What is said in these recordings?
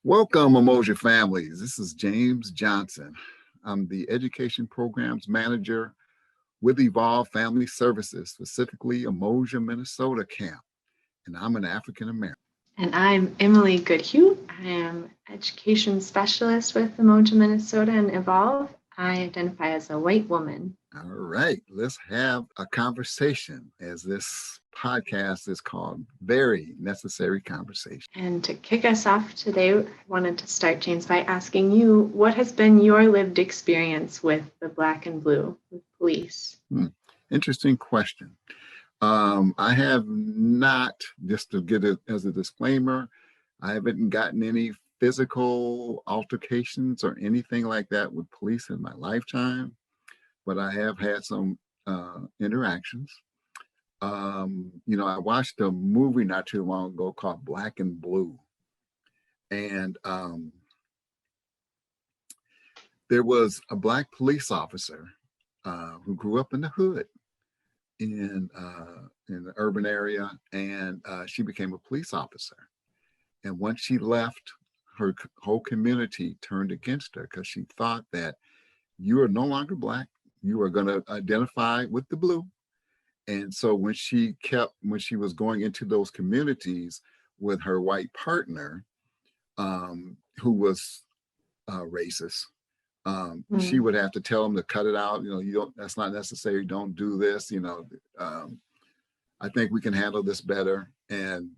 Welcome, Emoji families. This is James Johnson. I'm the Education Programs Manager with Evolve Family Services, specifically Emoji, Minnesota camp, and I'm an African American. And I'm Emily Goodhue. I am Education Specialist with Emoji, Minnesota and Evolve. I identify as a white woman. All right, let's have a conversation, as this podcast is called Very Necessary Conversation. And to kick us off today, I wanted to start, James, by asking you, what has been your lived experience with the Black and Blue, with police? Interesting question. I have not, just to get it as a disclaimer, I haven't gotten any physical altercations or anything like that with police in my lifetime, but I have had some interactions. I watched a movie not too long ago called Black and Blue. And there was a Black police officer who grew up in the hood in the urban area, and she became a police officer. And once she left, her whole community turned against her because she thought that you are no longer Black, you are going to identify with the blue. And so when she was going into those communities with her white partner, who was racist, she would have to tell them to cut it out. That's not necessary. Don't do this. I think we can handle this better. And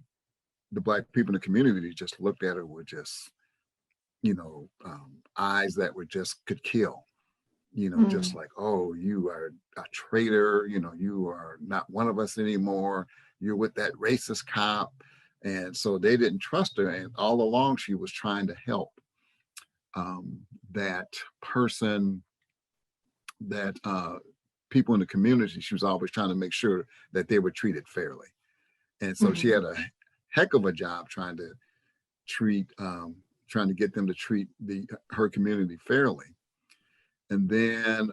the Black people in the community just looked at her with just, eyes that were just could kill, just like, oh, you are a traitor. You are not one of us anymore. You're with that racist cop. And so they didn't trust her. And all along she was trying to help that person, that people in the community. She was always trying to make sure that they were treated fairly. And so she had a heck of a job trying to get them to treat her community fairly. And then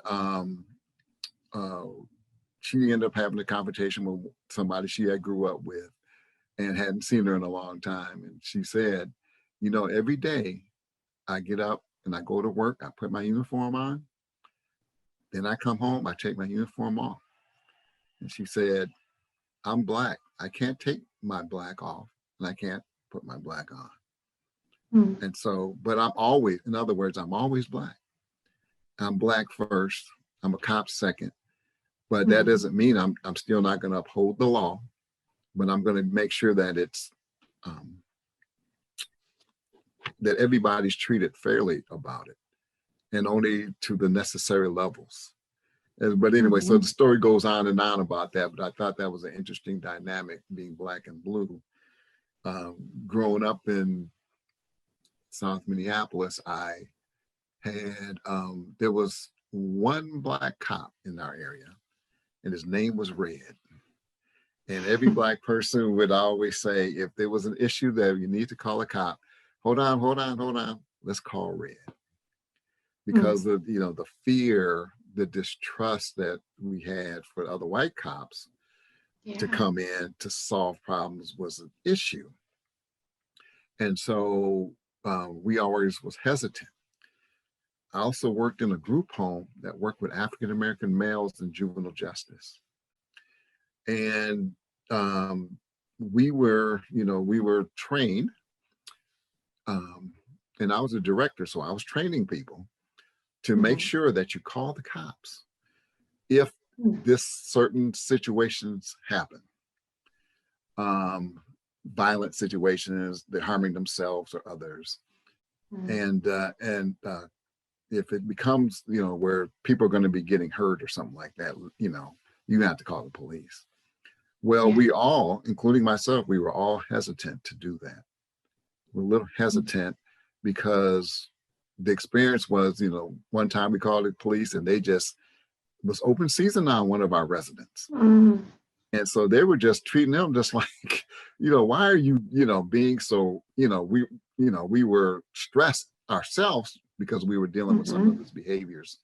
she ended up having a confrontation with somebody she had grew up with and hadn't seen her in a long time. And she said, every day I get up and I go to work, I put my uniform on, then I come home, I take my uniform off. And she said, I'm Black. I can't take my Black off and I can't put my Black on. And so, but I'm always Black. I'm Black first, I'm a cop second, but that doesn't mean I'm still not going to uphold the law, but I'm going to make sure that it's, that everybody's treated fairly about it, and only to the necessary levels. But anyway, so the story goes on and on about that, but I thought that was an interesting dynamic, being Black and Blue. Growing up in South Minneapolis, I had, there was one Black cop in our area, and his name was Red. And every Black person would always say, if there was an issue that you need to call a cop, hold on, let's call Red. Because of, the fear, the distrust that we had for other white cops to come in to solve problems was an issue. And so we always was hesitant. I also worked in a group home that worked with African-American males in juvenile justice. And we were trained, and I was a director, so I was training people to make sure that you call the cops if this certain situations happen. Violent situations, they're harming themselves or others. And if it becomes, where people are going to be getting hurt or something like that, you have to call the police. Well, we all, including myself, we were all hesitant to do that. We're a little hesitant because the experience was, one time we called the police and they just was open season on one of our residents. And so they were just treating them just like, why are you, being so, we were stressed ourselves because we were dealing with some of his behaviors.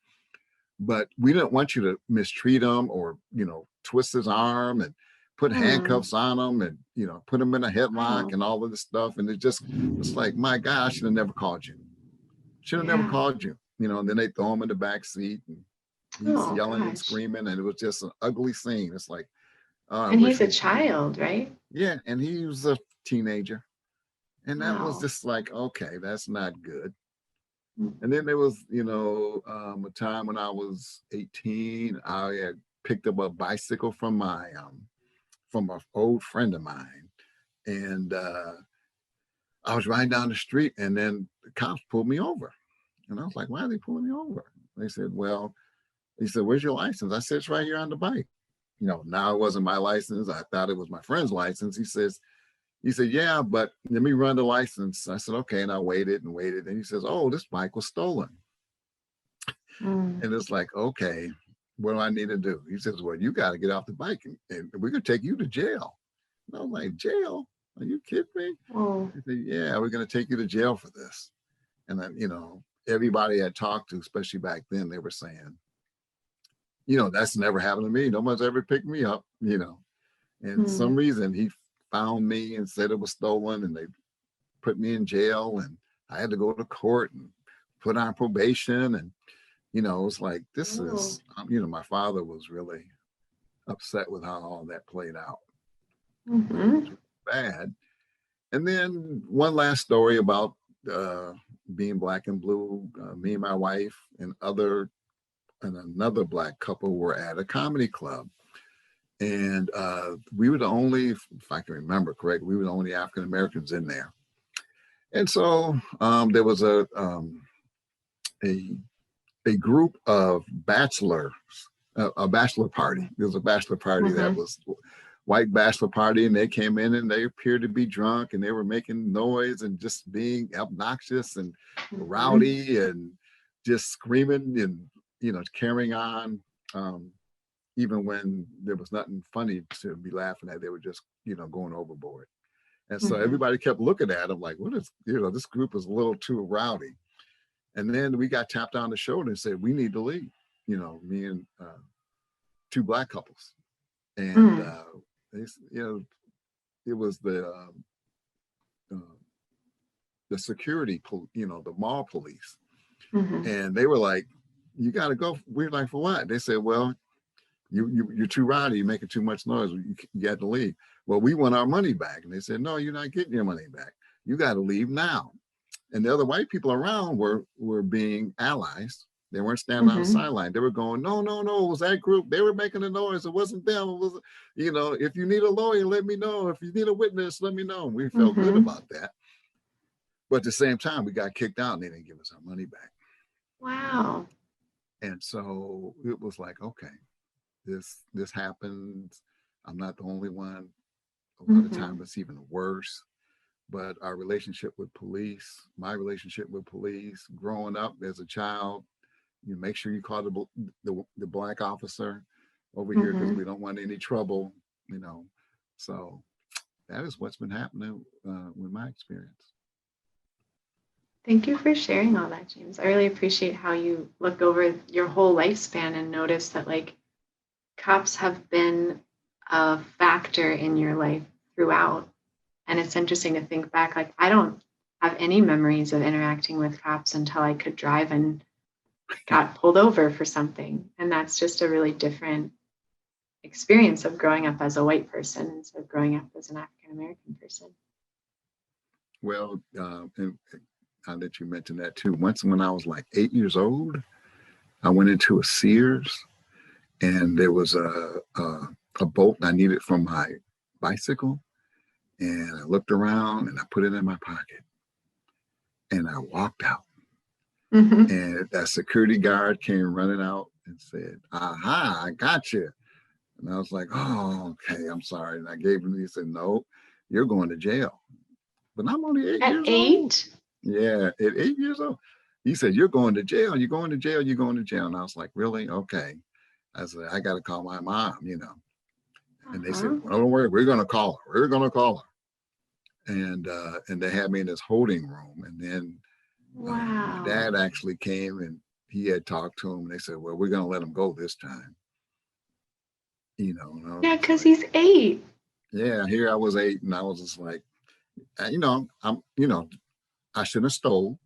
But we didn't want you to mistreat him or, twist his arm and put Mm, handcuffs on them and, put them in a wow. headlock and all of this stuff. And it's like, my God, I should have never called you. Should have never Yeah. called you. And then they throw him in the back seat and he's Oh yelling and gosh. screaming. And it was just an ugly scene. It's like, oh, I And wish he's a we, child, right? yeah. And he was a teenager. And that was Wow. just like, okay, that's not good. And Mhm. then there was, a time when I was 18, I had picked up a bicycle from an old friend of mine. And I was riding down the street and then the cops pulled me over. And I was like, why are they pulling me over? They said, well, he said, where's your license? I said, it's right here on the bike. Now it wasn't my license. I thought it was my friend's license. He said, yeah, but let me run the license. I said, okay. And I waited and waited. And he says, oh, this bike was stolen. Mm, And it's like, okay, what do I need to do? He says, well, you got to get off the bike and we're going to take you to jail. And I was like, jail? Are you kidding me? oh. He said, yeah, we're going to take you to jail for this. And then, everybody I talked to, especially back then, they were saying, that's never happened to me. No one's ever picked me up. And some Mm, reason he found me and said it was stolen and they put me in jail and I had to go to court and put on probation. And, it's like, this oh. is, my father was really upset with how all that played out, which Mm-hmm. was bad. And then one last story about uh, being black and blue. Me and my wife and another black couple were at a comedy club. And we were the only, if I can remember correctly, we were the only African Americans in there. And so there was a a group of bachelors, a bachelor party. There was a bachelor party that Mm-hmm. was white bachelor party, and they came in and they appeared to be drunk and they were making noise and just being obnoxious and Mm-hmm. rowdy and just screaming and carrying on. Even when there was nothing funny to be laughing at, they were just going overboard. And so Mm-hmm. everybody kept looking at them like, what is, this group is a little too rowdy. And then we got tapped on the shoulder and said, we need to leave, me and two black couples. And, Mm, they, it was uh, the security, the mall police. mm-hmm. And they were like, you got to go. We're like, for what? They said, well, you're too rowdy. You're making too much noise. You got to leave. Well, we want our money back. And they said, no, you're not getting your money back. You got to leave now. And the other white people around were being allies. They weren't standing on the Mm-hmm. sideline. They were going, no, no, no, it was that group. They were making the noise. It wasn't them. It was, if you need a lawyer, let me know. If you need a witness, let me know. And we felt good Mm-hmm. about that. But at the same time, we got kicked out and they didn't give us our money back. Wow. And so it was like, okay, this happens. I'm not the only one. A lot of Mm-hmm. times it's even worse. But our relationship with police, my relationship with police, growing up as a child, you make sure you call the black officer over here because Mm-hmm. we don't want any trouble, you know. So that is what's been happening with my experience. Thank you for sharing all that, James. I really appreciate how you look over your whole lifespan and notice that like cops have been a factor in your life throughout. And it's interesting to think back, like I don't have any memories of interacting with cops until I could drive and got pulled over for something. And that's just a really different experience of growing up as a white person instead of growing up as an African American person. Well, and I'll let you mention that too. Once when I was like 8 years old, I went into a Sears and there was a bolt I needed from my bicycle. And I looked around and I put it in my pocket and I walked out. Mm-hmm. And that security guard came running out and said, aha, I got you. And I was like, oh, okay, I'm sorry. And I gave him, he said, no, you're going to jail. But I'm only eight At years old. 8? Yeah, at 8 years old. He said, you're going to jail. You're going to jail. You're going to jail. And I was like, really? Okay. I said, I got to call my mom. And they said, Uh-huh. well, don't worry, we're going to call her. We're going to call her. And they had me in this holding room. And then my Wow. dad actually came and he had talked to him. And they said, well, we're going to let him go this time. And I was Yeah, just because like, he's 8. Yeah, here I was 8 and I was just like, you know, I shouldn't have stole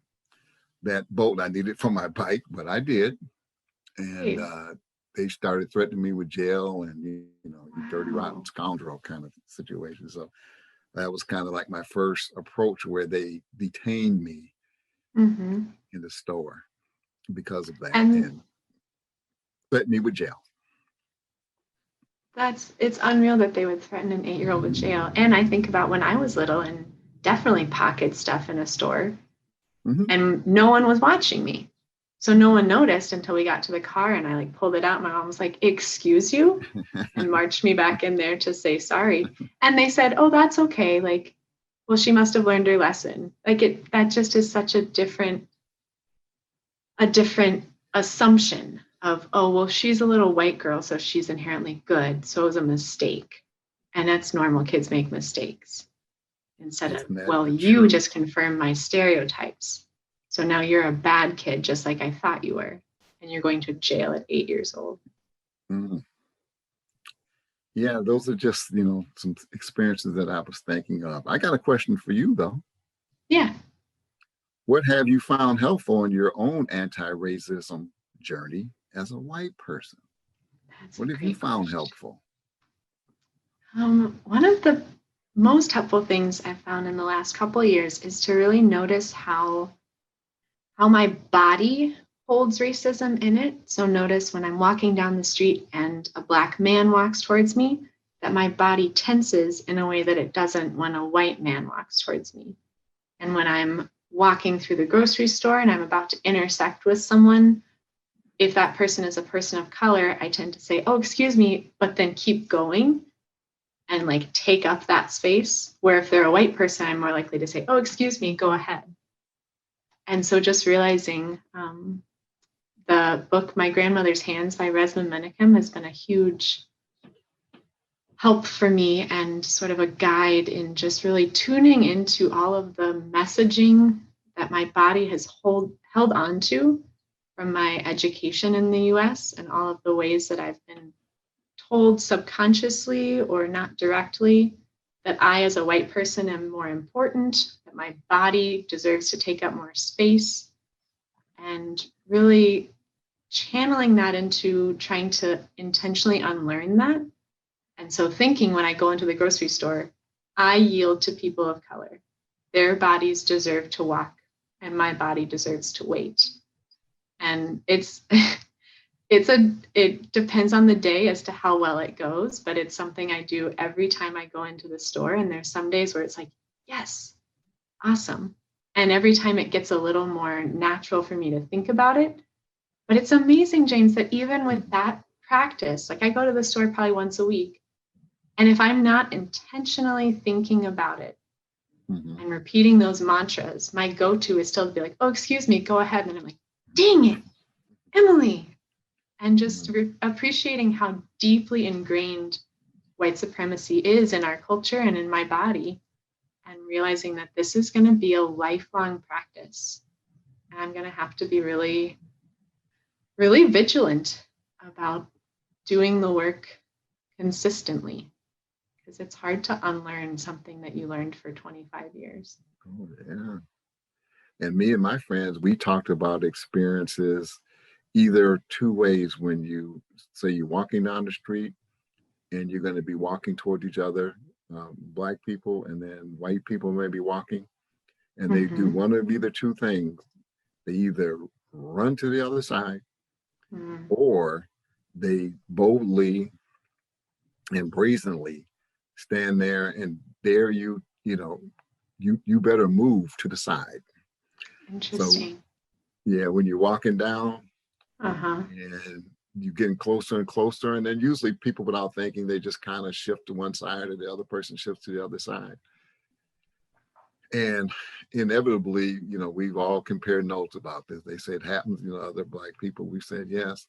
that bolt I needed for my bike, but I did. And Right. they started threatening me with jail and, you dirty, rotten Wow. scoundrel kind of situation. So that was kind of like my first approach where they detained me Hmm. in the store because of that And and threatened me with jail. it's unreal that they would threaten an 8-year-old with jail. And I think about when I was little and definitely pocket stuff in a store Hmm. and no one was watching me. So no one noticed until we got to the car and I like pulled it out. My mom was like, "Excuse you?" and marched me back in there to say sorry. And they said, "Oh, that's okay." Like, well, she must have learned her lesson. Like that just is such a different assumption of, oh, well, she's a little white girl, so she's inherently good. So it was a mistake. And that's normal. Kids make mistakes. Instead of, Isn't that well, the you truth? just confirm my stereotypes. So now you're a bad kid, just like I thought you were. And you're going to jail at 8 years old. Mhm. Yeah, those are just, some experiences that I was thinking of. I got a question for you, though. Yeah, What have you found helpful in your own anti racism journey as a white person? that's a What have you great found question. helpful? One of the most helpful things I've found in the last couple of years is to really notice how my body holds racism in it. So notice when I'm walking down the street and a black man walks towards me, that my body tenses in a way that it doesn't when a white man walks towards me. And when I'm walking through the grocery store and I'm about to intersect with someone, if that person is a person of color, I tend to say, "Oh, excuse me," but then keep going and like take up that space. Where if they're a white person, I'm more likely to say, "Oh, excuse me, go ahead." And so just realizing the book My Grandmother's Hands by Resmaa Menakem has been a huge help for me and sort of a guide in just really tuning into all of the messaging that my body has held on to from my education in the US and all of the ways that I've been told subconsciously or not directly that I, as a white person, am more important, that my body deserves to take up more space, and really channeling that into trying to intentionally unlearn that. And so, thinking when I go into the grocery store, I yield to people of color. Their bodies deserve to walk, and my body deserves to wait. And it depends on the day as to how well it goes, but it's something I do every time I go into the store. And there's some days where it's like, yes, awesome. And every time it gets a little more natural for me to think about it. But it's amazing, James, that even with that practice, like I go to the store probably once a week, and if I'm not intentionally thinking about it Mhm. and repeating those mantras, my go-to is still to be like, "Oh, excuse me, go ahead." And I'm like, "Dang it, Emily." And just Mhm. appreciating how deeply ingrained white supremacy is in our culture and in my body, and realizing that this is going to be a lifelong practice. And I'm going to have to be really, really vigilant about doing the work consistently because it's hard to unlearn something that you learned for 25 years. Oh, yeah. And me and my friends, we talked about experiences either two ways when you say you're walking down the street and you're going to be walking toward each other, black people, and then white people may be walking, and they do Mm-hmm. one of either two things. They either run to the other side Mm. or they boldly and brazenly stand there and dare you, you better move to the side. So Interesting. yeah, when you're walking down Uh-huh. and you're getting closer and closer, and then usually people without thinking, they just kind of shift to one side or the other person shifts to the other side. And inevitably, we've all compared notes about this. They say it happens, other black people. We said yes.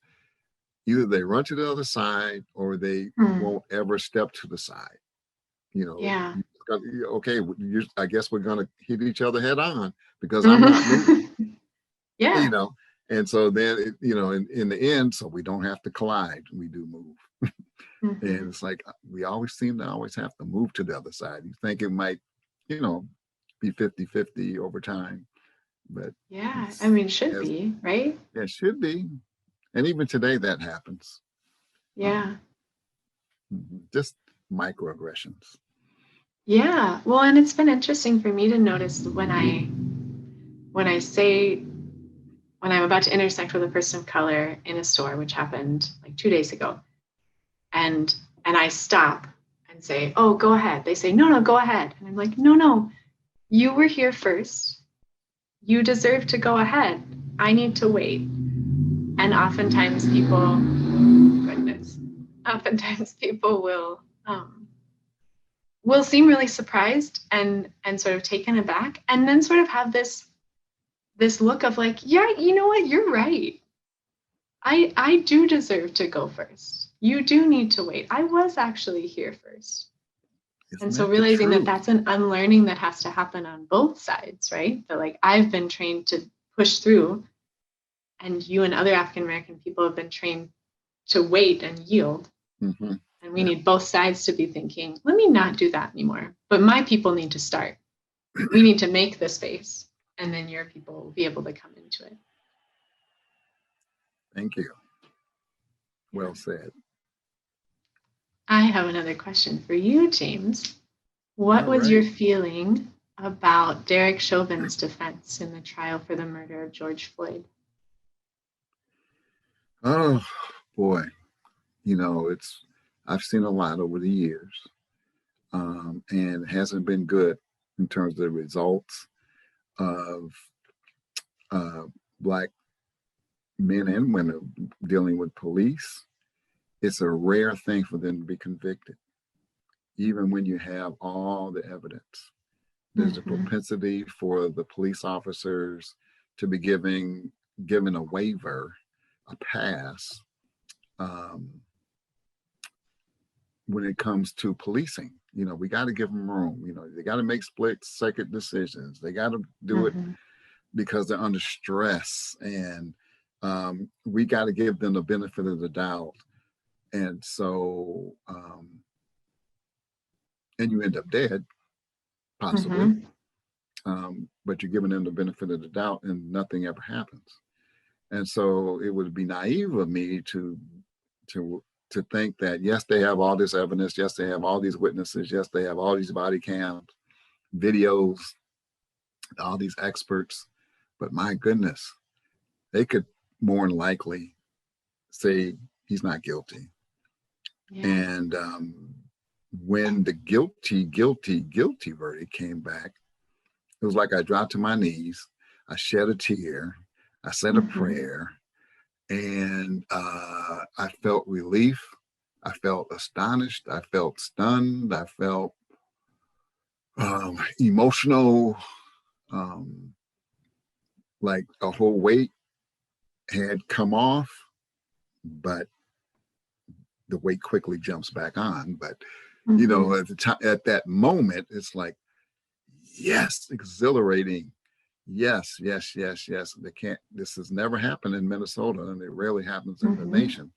Either they run to the other side or they Mm. won't ever step to the side. You know, Yeah. okay, I guess we're going to hit each other head on because I'm not moving, Mm-hmm. you Yeah. know. And so then, in the end, so we don't have to collide, we do move. And it's like we always seem to always have to move to the other side. You think it might, you know, be 50-50 over time, but Yeah, I mean, should as be, right? it should be. And even today that happens. Yeah. Just microaggressions. Yeah. Well, and it's been interesting for me to notice when I say when I'm about to intersect with a person of color in a store, which happened like 2 days ago, and I stop and say, "Oh, go ahead." They say, "No, no, go ahead." And I'm like, "No, no, you were here first. You deserve to go ahead. I need to wait." And oftentimes people will seem really surprised and sort of taken aback, and then sort of have this look of like, yeah, you know what, you're right. I do deserve to go first. You do need to wait. I was actually here first. And Isn't so that the realizing that truth? that's an unlearning that has to happen on both sides, right? That like I've been trained to push through, and you and other African American people have been trained to wait and yield. Mm-hmm. And we need both sides to be thinking, let me not do that anymore. But my people need to start. We need to make the space, and then your people will be able to come into it. Thank you. Well said. I have another question for you, James. What All was right. your feeling about Derek Chauvin's defense in the trial for the murder of George Floyd? Oh boy, I've seen a lot over the years, and it hasn't been good in terms of the results of Black men and women dealing with police. It's a rare thing for them to be convicted, even when you have all the evidence. There's a propensity for the police officers to be given a waiver, a pass, when it comes to policing. We got to give them room. They got to make split-second decisions. They got to do it because they're under stress, and we got to give them the benefit of the doubt. And so, and you end up dead, possibly, but you're giving them the benefit of the doubt, and nothing ever happens. And so, it would be naive of me to think that, yes, they have all this evidence, yes, they have all these witnesses, yes, they have all these body cams, videos, all these experts, but my goodness, they could more than likely say he's not guilty. Yeah. And when the guilty verdict came back, it was like I dropped to my knees, I shed a tear, I said a prayer, and I felt relief. I felt astonished. I felt stunned. I felt emotional, like a whole weight had come off, but the weight quickly jumps back on. But at the time, at that moment, it's like, yes, exhilarating. Yes. This has never happened in Minnesota, and it rarely happens in the nation.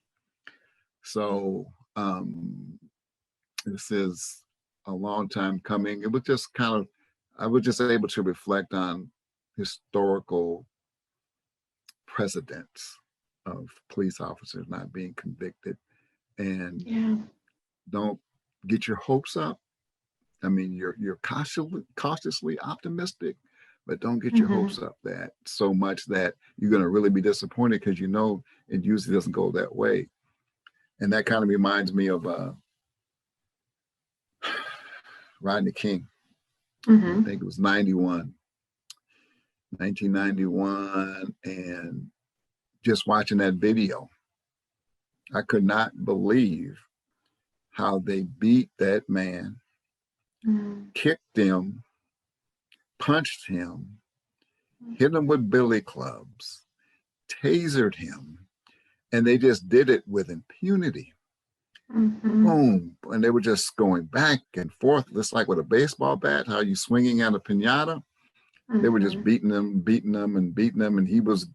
So this is a long time coming. It was just I was just able to reflect on historical precedents of police officers not being convicted, and don't get your hopes up. I mean, you're cautiously optimistic, but don't get your hopes up that so much that you're going to really be disappointed, because it usually doesn't go that way. And that kind of reminds me of Rodney King. I think it was 1991, and just watching that video, I could not believe how they beat that man, kicked him, punched him, hit him with billy clubs, tasered him, and they just did it with impunity. Boom. And they were just going back and forth, just like with a baseball bat, how you swinging at a piñata. They were just beating him, and he was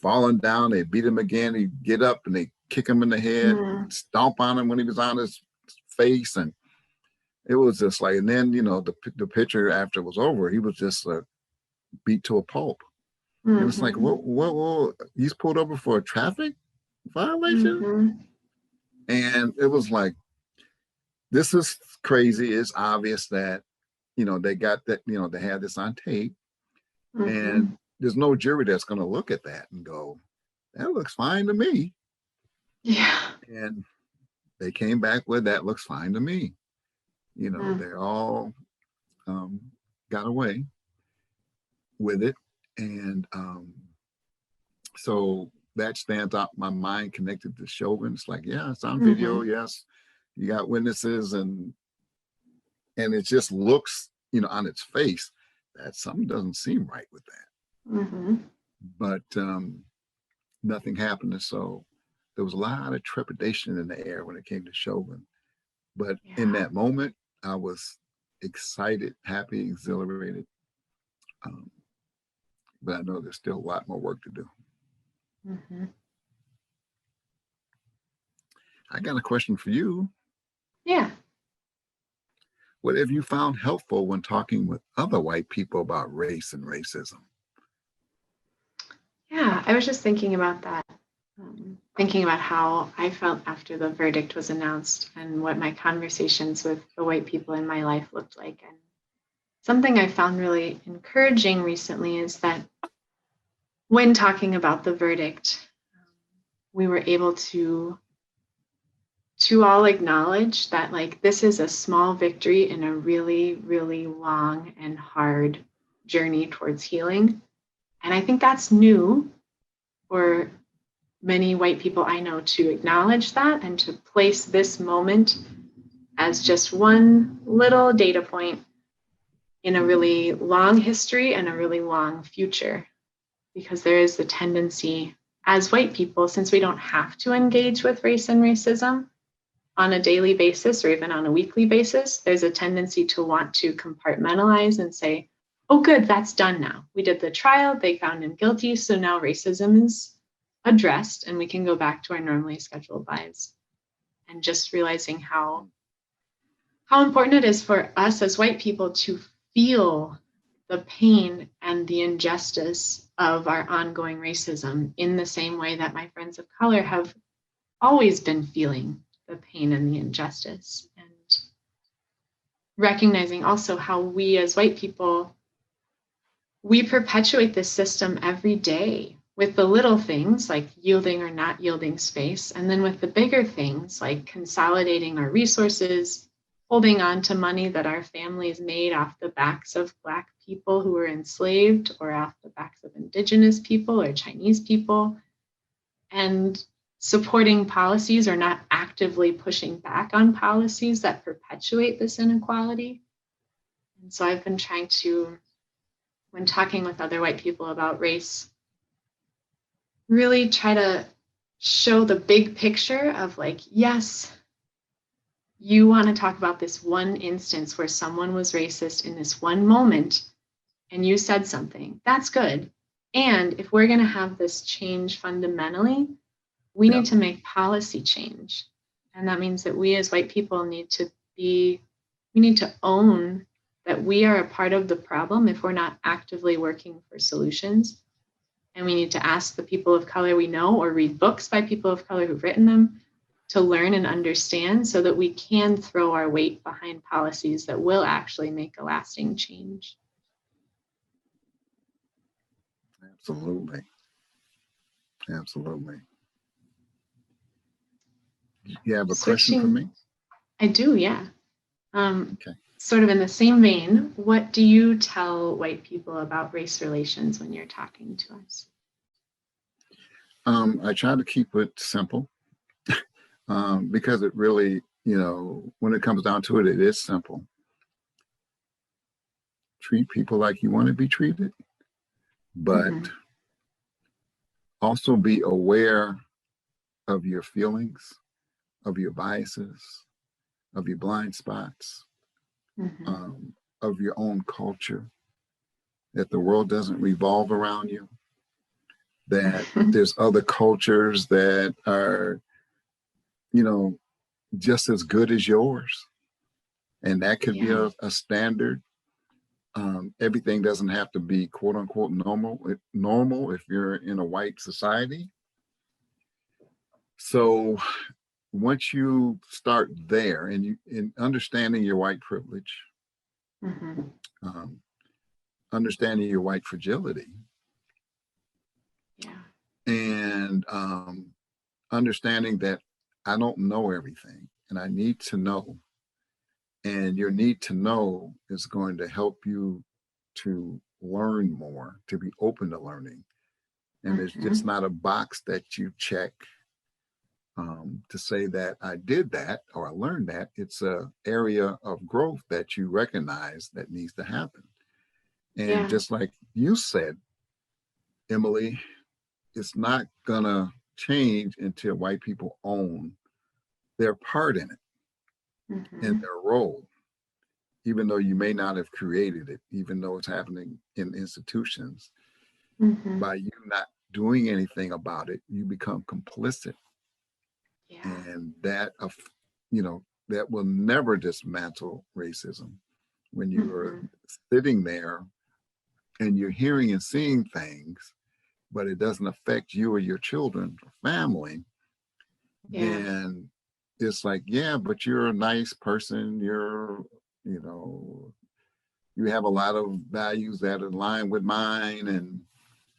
falling down. They beat him again. He'd get up and they kick him in the head, stomp on him when he was on his face. And it was just like, and then, you know, the picture after it was over, he was just beat to a pulp. Mm-hmm. And it's like, what, he's pulled over for a traffic violation? Mm-hmm. And it was like, this is crazy. It's obvious that, you know, they got that, you know, they had this on tape. Mm-hmm. And there's no jury that's going to look at that and go, that looks fine to me. Yeah. And they came back with, that looks fine to me. You know, they all got away with it. And so that stands out in my mind, connected to Chauvin. It's like, yeah, it's on video. Yes, you got witnesses, and it just looks, you know, on its face that something doesn't seem right with that. But nothing happened. And so there was a lot of trepidation in the air when it came to Chauvin. But in that moment, I was excited, happy, exhilarated. But I know there's still a lot more work to do. I got a question for you. Yeah. What have you found helpful when talking with other white people about race and racism? Yeah, I was just thinking about that. Thinking about how I felt after the verdict was announced and what my conversations with the white people in my life looked like. And something I found really encouraging recently is that when talking about the verdict, we were able to all acknowledge that, like, this is a small victory in a really, really long and hard journey towards healing. And I think that's new for many white people I know, to acknowledge that and to place this moment as just one little data point in a really long history and a really long future. Because there is the tendency as white people, since we don't have to engage with race and racism on a daily basis or even on a weekly basis, there's a tendency to want to compartmentalize and say, oh, good, that's done now. We did the trial, they found him guilty, so now racism is addressed and we can go back to our normally scheduled lives. And just realizing how important it is for us as white people to feel the pain and the injustice of our ongoing racism in the same way that my friends of color have always been feeling the pain and the injustice. And recognizing also how we as white people, we perpetuate this system every day with the little things like yielding or not yielding space, and then with the bigger things like consolidating our resources, holding on to money that our families made off the backs of Black people who were enslaved, or off the backs of Indigenous people or Chinese people, and supporting policies or not actively pushing back on policies that perpetuate this inequality. And so I've been trying to, when talking with other white people about race, really try to show the big picture of, like, yes, you want to talk about this one instance where someone was racist in this one moment and you said something. That's good. And if we're going to have this change fundamentally, we need to make policy change. And that means that we as white people need to own that we are a part of the problem if we're not actively working for solutions. And we need to ask the people of color we know or read books by people of color who've written them to learn and understand, so that we can throw our weight behind policies that will actually make a lasting change. Absolutely. Absolutely. You have a question for me? I do, yeah. Okay. Sort of in the same vein, what do you tell white people about race relations when you're talking to us? I try to keep it simple because it really, you know, when it comes down to it, it is simple. Treat people like you want to be treated, but also be aware of your feelings, of your biases, of your blind spots, of your own culture, that the world doesn't revolve around you, that there's other cultures that are you know, just as good as yours. And that could be Yeah. a standard. Everything doesn't have to be quote unquote normal if you're in a white society. So once you start there and you in understanding your white privilege, Hmm. um, understanding your white fragility, Yeah. and understanding that I don't know everything and I need to know. And your need to know is going to help you to learn more, to be open to learning. And it's just Hmm. not a box that you check to say that I did that or I learned that. It's a area of growth that you recognize that needs to happen. And Yeah. just like you said, Emily, it's not gonna change until white people own their part in it and Hmm. their role, even though you may not have created it, even though it's happening in institutions. Hmm. By you not doing anything about it, you become complicit. Yeah. And that, you know, that will never dismantle racism when you are Hmm. sitting there and you're hearing and seeing things, but it doesn't affect you or your children or family, Yeah. then it's like, yeah, but you're a nice person. You're, you know, you have a lot of values that align with mine. And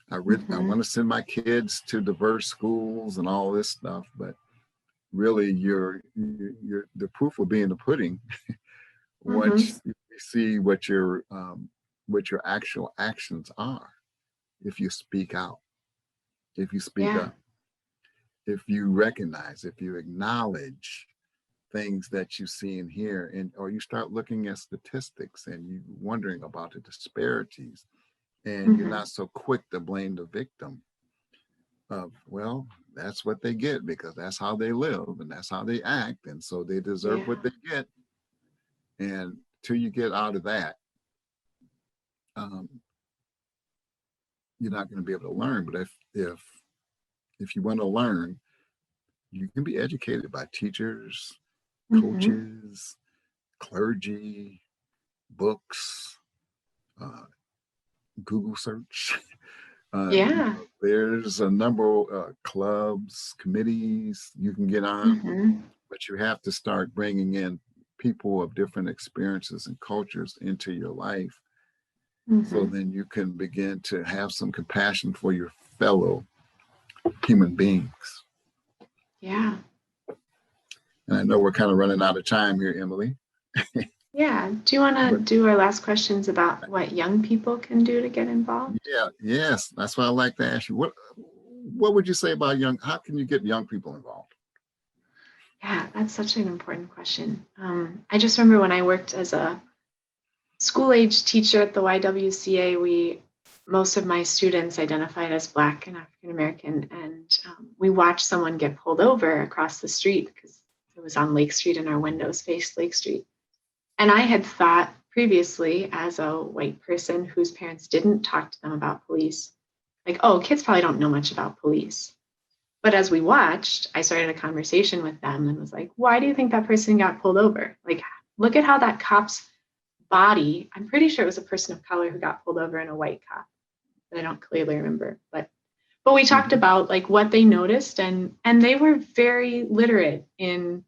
I Hmm. want to send my kids to diverse schools and all this stuff, but really you're the proof will be in the pudding Hmm. once you see what your actual actions are. If you speak out, if you speak Yeah. up, if you recognize, if you acknowledge things that you see and hear, and or you start looking at statistics and you wondering about the disparities, and you're Hmm. not so quick to blame the victim of, well, that's what they get because that's how they live and that's how they act, and so they deserve what Yeah. they get. And till you get out of that, um, you're not going to be able to learn. But if you want to learn, you can be educated by teachers, Hmm. coaches, clergy, books, uh, Google search. Yeah. There's a number of clubs, committees you can get on, Hmm. but you have to start bringing in people of different experiences and cultures into your life. So Hmm. then you can begin to have some compassion for your fellow human beings. Yeah. And I know we're kind of running out of time here, Emily, Yeah. Do you want to but do our last questions about what young people can do to get involved? yeah, yes, that's why I like to ask you. What would you say about how can you get young people involved? Yeah, that's such an important question. I just remember when I worked as a school age teacher at the YWCA, most of my students identified as Black and African American, and we watched someone get pulled over across the street because it was on Lake Street and our windows faced Lake Street. And I had thought previously, as a white person whose parents didn't talk to them about police, like, oh, kids probably don't know much about police. But as we watched, I started a conversation with them and was like, why do you think that person got pulled over? Like, look at how that cop's body, I'm pretty sure it was a person of color who got pulled over in a white cop, but I don't clearly remember. But we talked Mm-hmm. about like what they noticed, and they were very literate in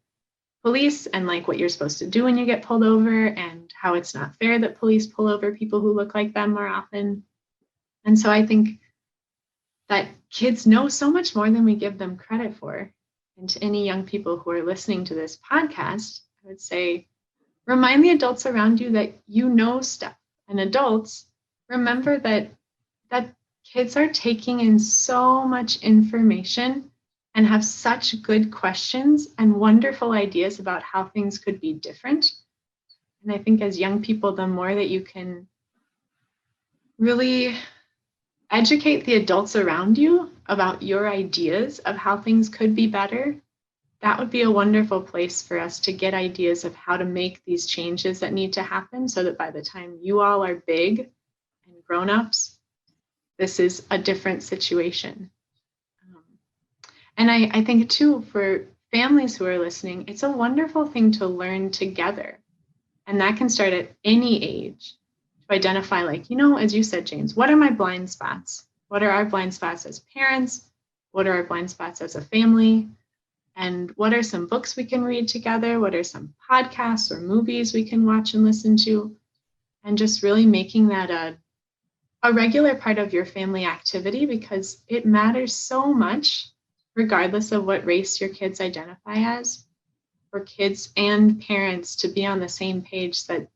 police and like what you're supposed to do when you get pulled over and how it's not fair that police pull over people who look like them more often. And so I think that kids know so much more than we give them credit for. And to any young people who are listening to this podcast, I would say remind the adults around you that you know stuff. And adults, remember that kids are taking in so much information and have such good questions and wonderful ideas about how things could be different. And I think as young people, the more that you can really educate the adults around you about your ideas of how things could be better, that would be a wonderful place for us to get ideas of how to make these changes that need to happen so that by the time you all are big and grown-ups, this is a different situation. Um, and I think too, families who are listening, it's a wonderful thing to learn together. And that can start at any age to identify, like, as you said, James, what are my blind spots? What are our blind spots as parents? What are our blind spots as a family? And what are some books we can read together? What are some podcasts or movies we can watch and listen to? And just really making that a regular part of your family activity, because it matters so much, regardless of what race your kids identify as, for kids and parents to be on the same page that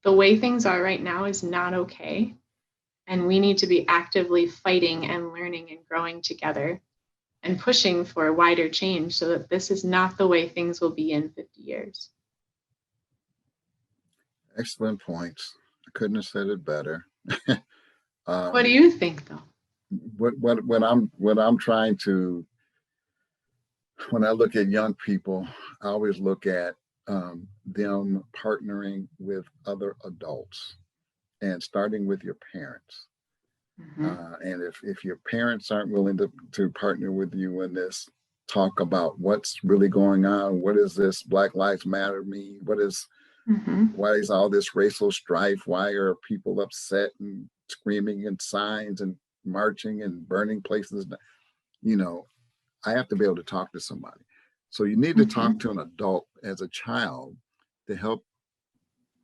the way things are right now is not okay. And we need to be actively fighting and learning and growing together and pushing for wider change so that this is not the way things will be in 50 years. Excellent points. I couldn't have said it better. What do you think, though? What I'm trying to, when I look at young people, I always look at them partnering with other adults and starting with your parents. And if your parents aren't willing to partner with you in this, talk about what's really going on, what does this Black Lives Matter mean? Why is all this racial strife? Why are people upset and screaming and signs and marching and burning places? I have to be able to talk to somebody. So you need to talk to an adult as a child to help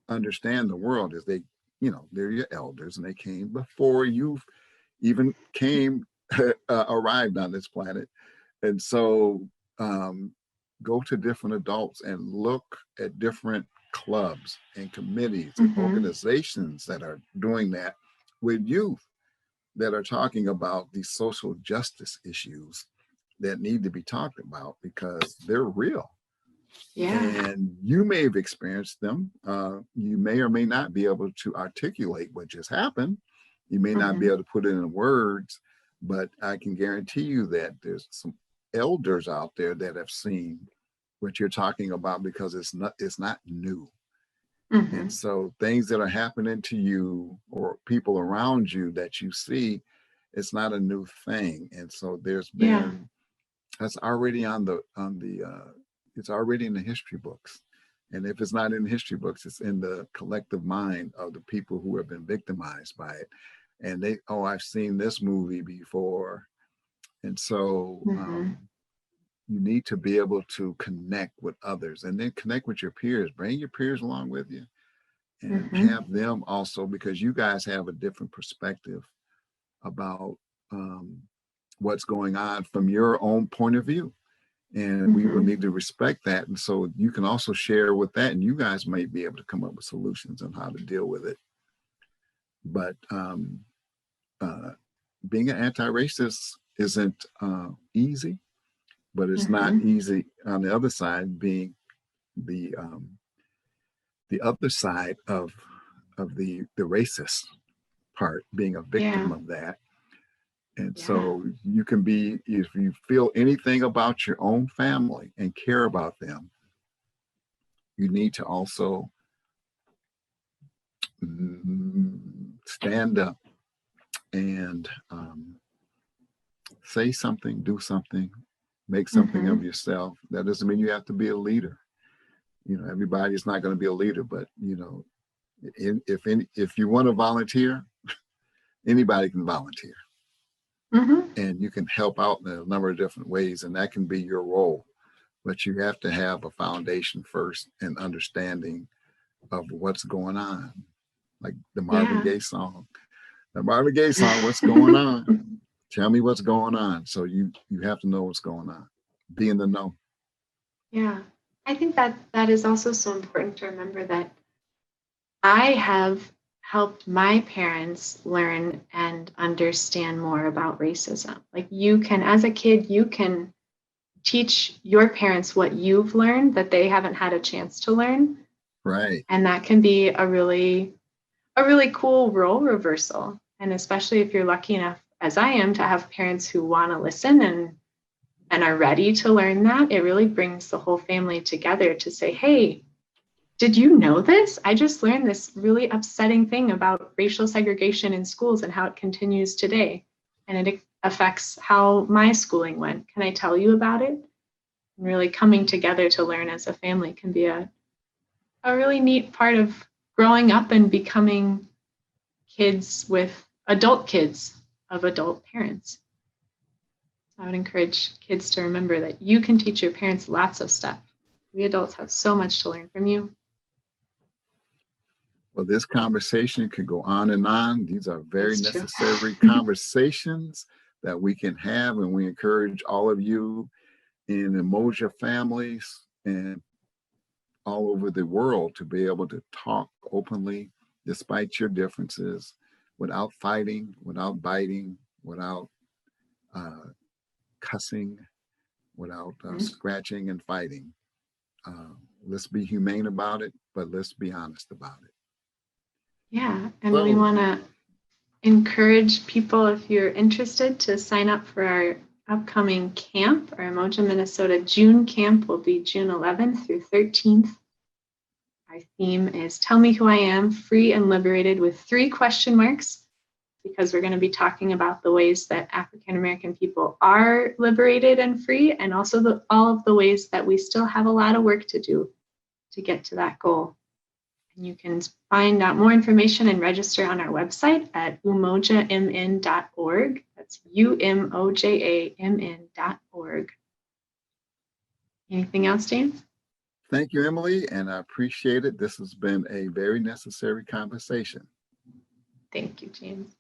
understand the world, as they, they're your elders and they came before you even arrived on this planet. And so go to different adults and look at different clubs and committees and organizations that are doing that with youth, that are talking about these social justice issues that need to be talked about, because they're real. Yeah. And you may have experienced them. You may or may not be able to articulate what just happened. You may not be able to put it in words, but I can guarantee you that there's some elders out there that have seen what you're talking about, because it's not new. And so things that are happening to you or people around you that you see, it's not a new thing. And so there's been, that's already it's already in the history books. And if it's not in the history books, it's in the collective mind of the people who have been victimized by it. And I've seen this movie before. And so you need to be able to connect with others, and then connect with your peers. Bring your peers along with you and have them also, because you guys have a different perspective about what's going on from your own point of view. And we will need to respect that. And so you can also share with that, and you guys might be able to come up with solutions on how to deal with it. But being an anti-racist isn't easy, but it's not easy on the other side, being the other side of the racist part, being a victim of that. And so you can be, if you feel anything about your own family and care about them, you need to also stand up and say something, do something, make something of yourself. That doesn't mean you have to be a leader. Everybody's not going to be a leader, but if you want to volunteer, anybody can volunteer. And you can help out in a number of different ways, and that can be your role. But you have to have a foundation first and understanding of what's going on. Like the Marvin Gaye song. The Marvin Gaye song, what's going on? Tell me what's going on. So you have to know what's going on. Be in the know. Yeah. I think that is also so important to remember, that I have helped my parents learn and understand more about racism. Like, you can, as a kid, you can teach your parents what you've learned that they haven't had a chance to learn. Right. And that can be a really cool role reversal. And especially if you're lucky enough, as I am, to have parents who want to listen and are ready to learn that, it really brings the whole family together to say, hey, did you know this? I just learned this really upsetting thing about racial segregation in schools and how it continues today. And it affects how my schooling went. Can I tell you about it? And really coming together to learn as a family can be a really neat part of growing up and becoming kids with adult kids of adult parents. I would encourage kids to remember that you can teach your parents lots of stuff. We adults have so much to learn from you. Well, this conversation could go on and on. These are very It's true. necessary conversations that we can have, and we encourage all of you in Umoja families and all over the world to be able to talk openly despite your differences, without fighting, without biting, without cussing, without scratching and fighting. Let's be humane about it, but let's be honest about it. Yeah, and we want to encourage people, if you're interested, to sign up for our upcoming camp. Our Umoja, Minnesota June camp will be June 11th through 13th. Our theme is Tell Me Who I Am, Free and Liberated, with 3 question marks, because we're going to be talking about the ways that African American people are liberated and free, and also all of the ways that we still have a lot of work to do to get to that goal. And you can find out more information and register on our website at umojamn.org. That's umojamn.org. Anything else, James? Thank you, Emily, and I appreciate it. This has been a very necessary conversation. Thank you, James.